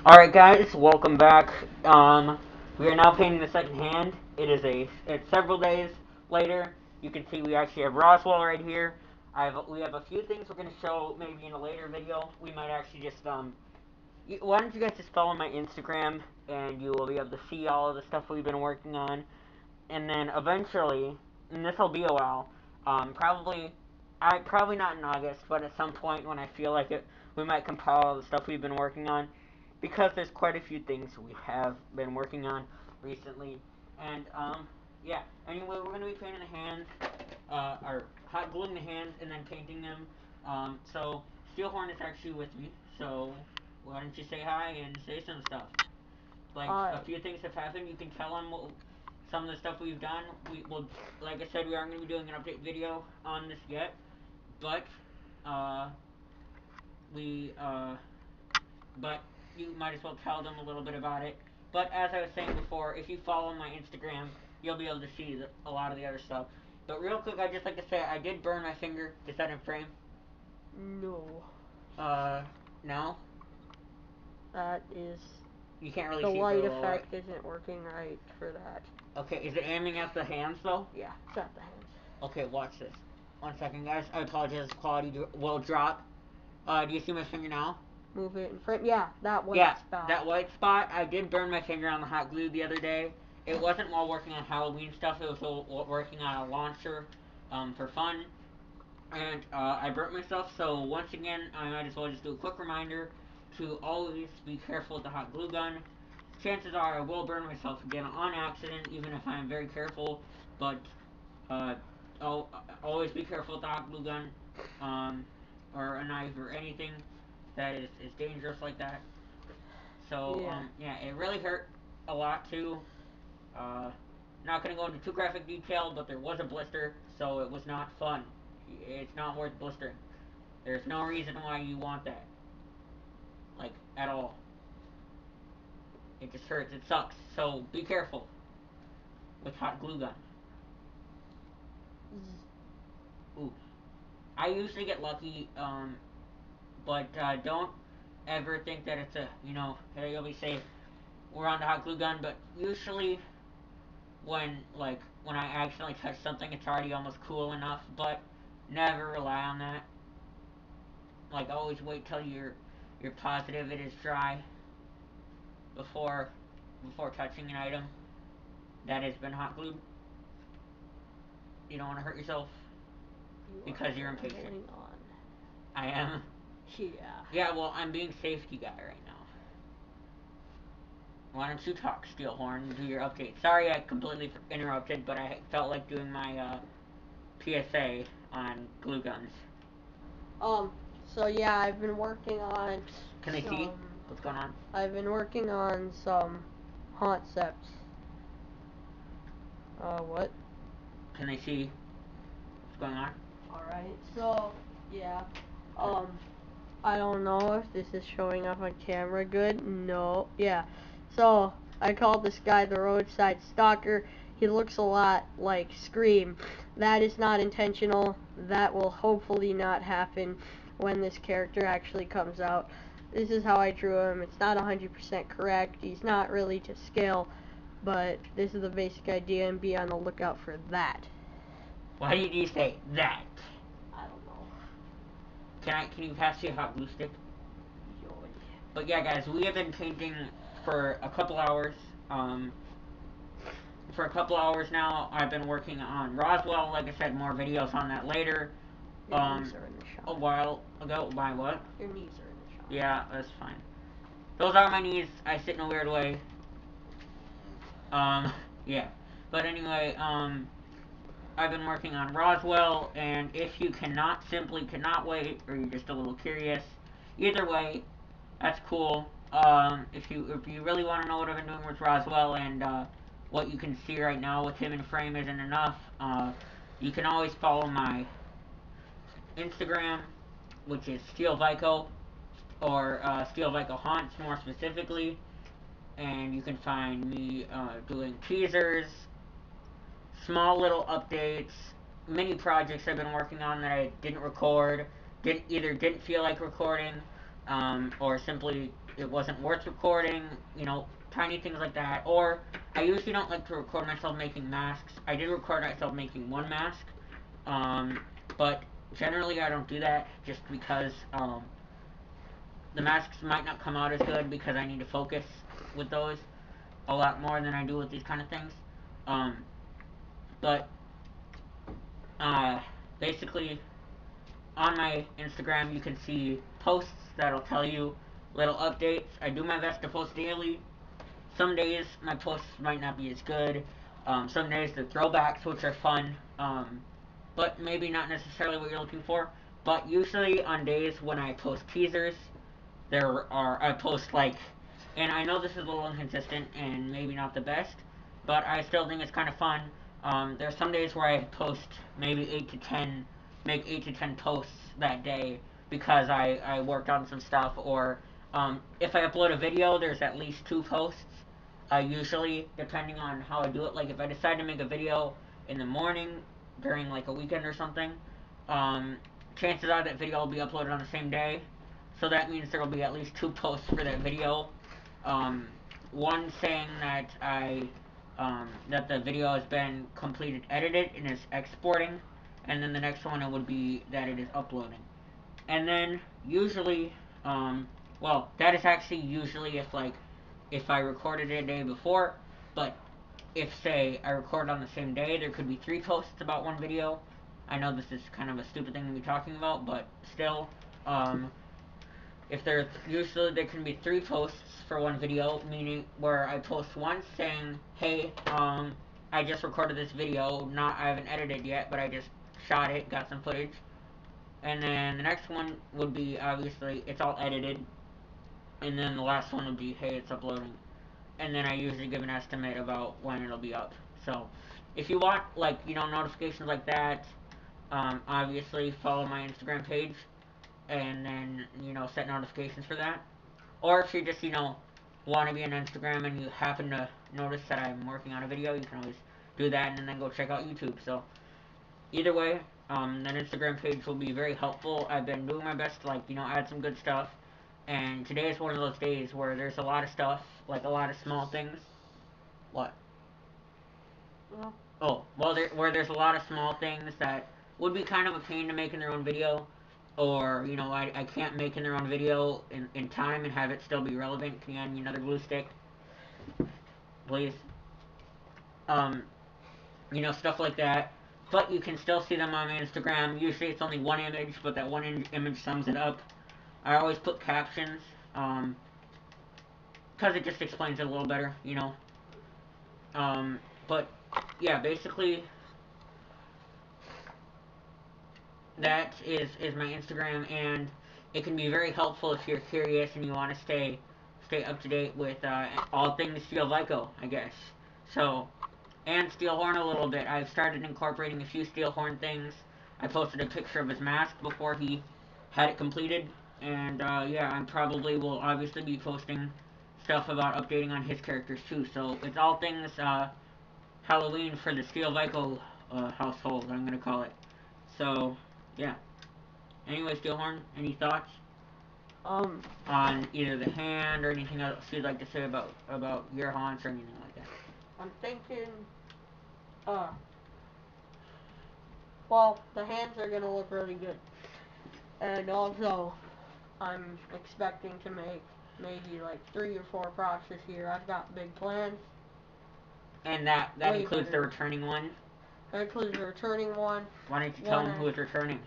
Alright guys, welcome back. We are now painting the second hand. It's several days later. You can see we actually have Roswell right here. We have a few things we're going to show maybe in a later video. We might actually just, why don't you guys just follow my Instagram and you will be able to see all of the stuff we've been working on. And then eventually, and this will be a while, probably not in August, but at some point when I feel like it, we might compile all the stuff we've been working on, because there's quite a few things we have been working on recently. And yeah. Anyway, we're gonna be painting the hands, or hot gluing the hands and then painting them. So Steelhorn is actually with me. So why don't you say hi and say some stuff? Like a few things have happened. You can tell them some of the stuff we've done. We will, like I said, we aren't going to be doing an update video on this yet, but we but you might as well tell them a little bit about it. But as I was saying before, if you follow my Instagram, you'll be able to see a lot of the other stuff. But real quick, I'd just like to say I did burn my finger. Is that in frame? No. No? That is... You can't really the see it light very well, effect right? isn't working right for that. Okay, is it aiming at the hands, though? Yeah, it's at the hands. Okay, watch this. 1 second, guys. I apologize. Quality will drop. Do you see my finger now? Move it in frame. Yeah, that white spot. That white spot. I did burn my finger on the hot glue the other day. It wasn't while working on Halloween stuff. It was while working on a launcher for fun. And I burnt myself. So once again, I might as well just do a quick reminder to always be careful with the hot glue gun. Chances are I will burn myself again on accident, even if I am very careful. But always be careful with the hot glue gun, or a knife or anything that is dangerous like that. So yeah, it really hurt a lot too. Not gonna go into too graphic detail, but there was a blister, so it was not fun. It's not worth blistering. There's no reason why you want that, like at all. It just hurts. It sucks. So be careful with hot glue gun. Ooh, I usually get lucky, but don't ever think that it's hey, you'll be safe. We're on the hot glue gun, but usually when I accidentally touch something, it's already almost cool enough. But never rely on that. Like always, wait till you're positive it is dry before touching an item that has been hot glued. You don't want to hurt yourself because you're impatient. I am. Yeah. Yeah, well, I'm being safety guy right now. Why don't you talk, Steelhorn, and do your update? Sorry I completely interrupted, but I felt like doing my PSA on glue guns. So yeah, I've been working on... Can they see what's going on? I've been working on some concepts. What? Can they see what's going on? Alright, so, yeah. I don't know if this is showing up on camera good. No. Yeah. So, I called this guy the roadside stalker. He looks a lot like Scream. That is not intentional. That will hopefully not happen when this character actually comes out. This is how I drew him. It's not 100% correct. He's not really to scale, but this is the basic idea, and be on the lookout for that. Why did you say that? I don't know. Can you pass me a hot glue stick? But yeah, guys, we have been painting for a couple hours. For a couple hours now, I've been working on Roswell. Like I said, more videos on that later. Your knees are in the shot. A while ago. My what? Your knees are in the shot. Yeah, that's fine. Those are my knees. I sit in a weird way. Yeah. But anyway, I've been working on Roswell, and if you simply cannot wait, or you're just a little curious, either way, that's cool. If you really want to know what I've been doing with Roswell, and what you can see right now with him in frame isn't enough, you can always follow my Instagram, which is SteelVico, or SteelVico Haunts more specifically, and you can find me doing teasers, small little updates, mini projects I've been working on that I didn't record, didn't feel like recording, or simply it wasn't worth recording, you know, tiny things like that. Or I usually don't like to record myself making masks. I did record myself making one mask, um, but generally I don't do that just because the masks might not come out as good because I need to focus with those a lot more than I do with these kind of things. Um, but uh, basically, on my Instagram, you can see posts that'll tell you little updates. I do my best to post daily. Some days my posts might not be as good. Some days they're throwbacks, which are fun, but maybe not necessarily what you're looking for. But usually on days when I post teasers, I post like, and I know this is a little inconsistent and maybe not the best, but I still think it's kind of fun. There's some days where I post maybe 8 to 10, make 8 to 10 posts that day because I worked on some stuff, or if I upload a video, there's at least 2 posts. Usually, depending on how I do it, like if I decide to make a video in the morning during like a weekend or something, um, chances are that video will be uploaded on the same day. So that means there will be at least 2 posts for that video. Um, one saying that that the video has been completed, edited, and is exporting, and then the next one it would be that it is uploading. And then usually, well, that is actually usually if I recorded it a day before, but if say I record on the same day, there could be 3 posts about one video. I know this is kind of a stupid thing to be talking about, but still, um, if there's usually there can be 3 posts for one video, meaning where I post once saying, hey, I just recorded this video, not I haven't edited yet, but I just shot it, got some footage. And then the next one would be obviously it's all edited, and then the last one would be, hey, it's uploading. And then I usually give an estimate about when it'll be up. So if you want like, you know, notifications like that, obviously follow my Instagram page and then, you know, set notifications for that. Or if you just, you know, want to be on Instagram and you happen to notice that I'm working on a video, you can always do that and then go check out YouTube. So either way, that Instagram page will be very helpful. I've been doing my best to, like, you know, add some good stuff. And today is one of those days where there's a lot of stuff, like a lot of small things. What? Well, Oh, well, where there's a lot of small things that would be kind of a pain to make in their own video, or, you know, I can't make in their own video in time and have it still be relevant. Can you hand me another glue stick, please? Um, you know, stuff like that. But you can still see them on my Instagram. Usually it's only one image, but that one image sums it up. I always put captions, because it just explains it a little better, you know. But, yeah, basically, that is my Instagram, and it can be very helpful if you're curious and you want to stay up to date with all things Steel Vico, I guess. So, and Steel Horn a little bit. I've started incorporating a few Steel Horn things. I posted a picture of his mask before he had it completed, and yeah, I probably will obviously be posting stuff about updating on his characters too. So it's all things Halloween for the Steel Vico household, I'm gonna call it. So, yeah. Anyway, Steelhorn, any thoughts um, on either the hand or anything else you'd like to say about your haunts or anything like that? I'm thinking, uh, well, the hands are gonna look really good. And also, I'm expecting to make maybe like 3 or 4 props this year. I've got big plans. And that Way includes the better. returning one. That includes a returning one. Why don't you tell him who is returning?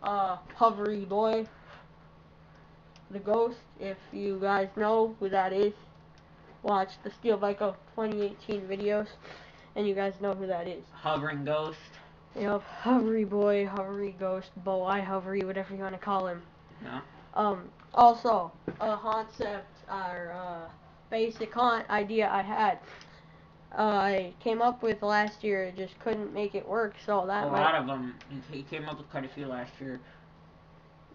Hovery Boy, the ghost. If you guys know who that is, watch the Steel Vico 2018 videos, and you guys know who that is. Hovering Ghost. Yep, Hovery Boy, Hovery Ghost, Boy, Hovery, whatever you want to call him. Yeah. Also, a concept or basic haunt idea I had. I came up with last year, just couldn't make it work, so that a lot of them. He came up with quite a few last year.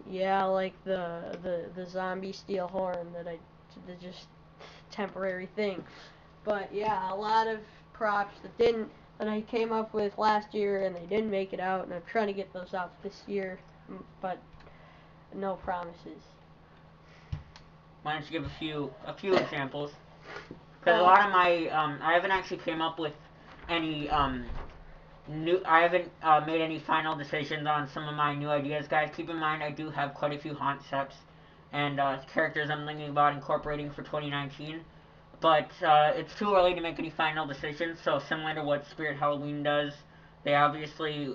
Yeah, like the zombie steel horn that the just temporary thing. But yeah, a lot of props that I came up with last year and they didn't make it out, and I'm trying to get those out this year, but no promises. Why don't you give a few examples? Because a lot of my I haven't actually came up with any I haven't made any final decisions on some of my new ideas, guys. Keep in mind I do have quite a few concepts and characters I'm thinking about incorporating for 2019. But it's too early to make any final decisions. So similar to what Spirit Halloween does, they obviously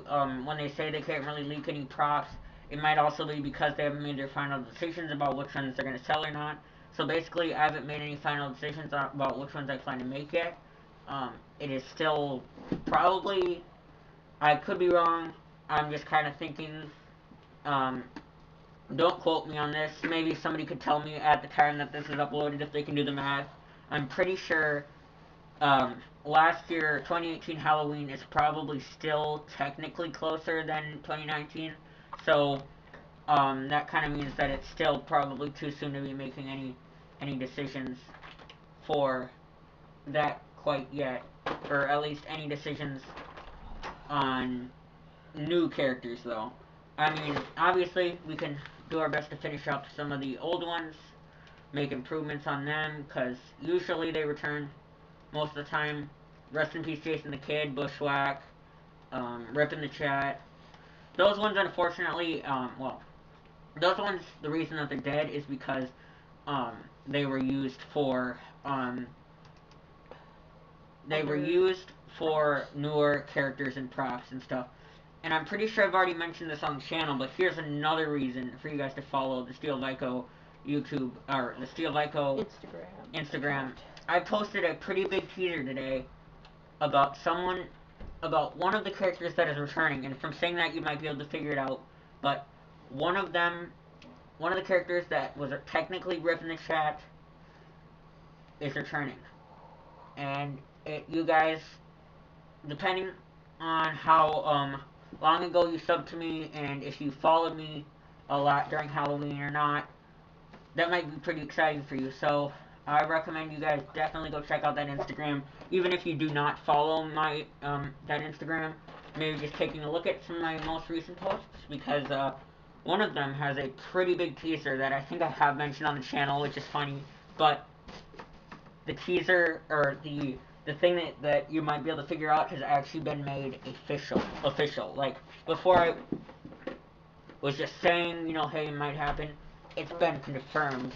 when they say they can't really leak any props, it might also be because they haven't made their final decisions about which ones they're going to sell or not. So basically, I haven't made any final decisions about which ones I plan to make yet. It is still probably, I could be wrong. I'm just kind of thinking. Um, don't quote me on this. Maybe somebody could tell me at the time that this is uploaded if they can do the math. I'm pretty sure last year, 2018 Halloween is probably still technically closer than 2019. So that kind of means that it's still probably too soon to be making any decisions for that quite yet, or at least any decisions on new characters though. I mean, obviously we can do our best to finish up some of the old ones, make improvements on them, because usually they return most of the time. Rest in peace, Jason the Kid, Bushwhack, Rip in the Chat. Those ones, unfortunately, those ones, the reason that they're dead is because um, they were used for newer characters and props and stuff. And I'm pretty sure I've already mentioned this on the channel, but here's another reason for you guys to follow the Steel Vico YouTube, or the Steel Vico Instagram. I posted a pretty big teaser today about one of the characters that is returning, and from saying that you might be able to figure it out, but one of them, one of the characters that was technically Rip in the Chat is returning. And you guys, depending on how long ago you subbed to me and if you followed me a lot during Halloween or not, that might be pretty exciting for you. So I recommend you guys definitely go check out that Instagram. Even if you do not follow my that Instagram, maybe just taking a look at some of my most recent posts, because one of them has a pretty big teaser that I think I have mentioned on the channel, which is funny. But the teaser, or the thing that you might be able to figure out, has actually been made official. Like, before I was just saying, hey, it might happen, it's been confirmed.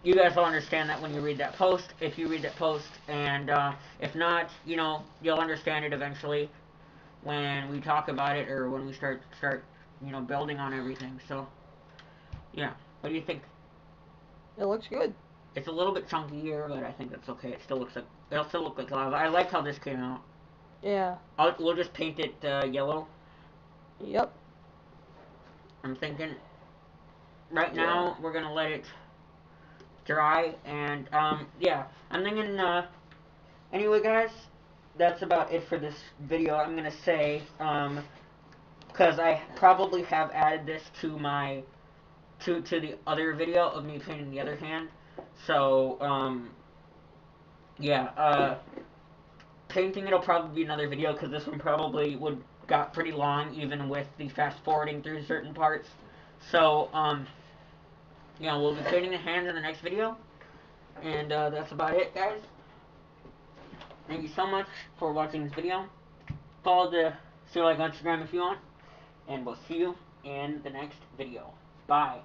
You guys will understand that when you read that post, if you read that post, and if not, you'll understand it eventually when we talk about it, or when we start building on everything. So yeah, what do you think? It looks good. It's a little bit chunky here, but I think that's okay. It'll still look like lava. I like how this came out. Yeah. We'll just paint it yellow. Yep. I'm thinking. Right now, we're gonna let it dry, and yeah, I'm thinking. Anyway, guys, that's about it for this video. I'm gonna say because I probably have added this to my to the other video of me painting the other hand. So yeah, painting it'll probably be another video, because this one probably got pretty long even with the fast forwarding through certain parts. So yeah, we'll be painting the hands in the next video, and that's about it, guys. Thank you so much for watching this video. Follow the Steel Vico Instagram if you want, and we'll see you in the next video. Bye.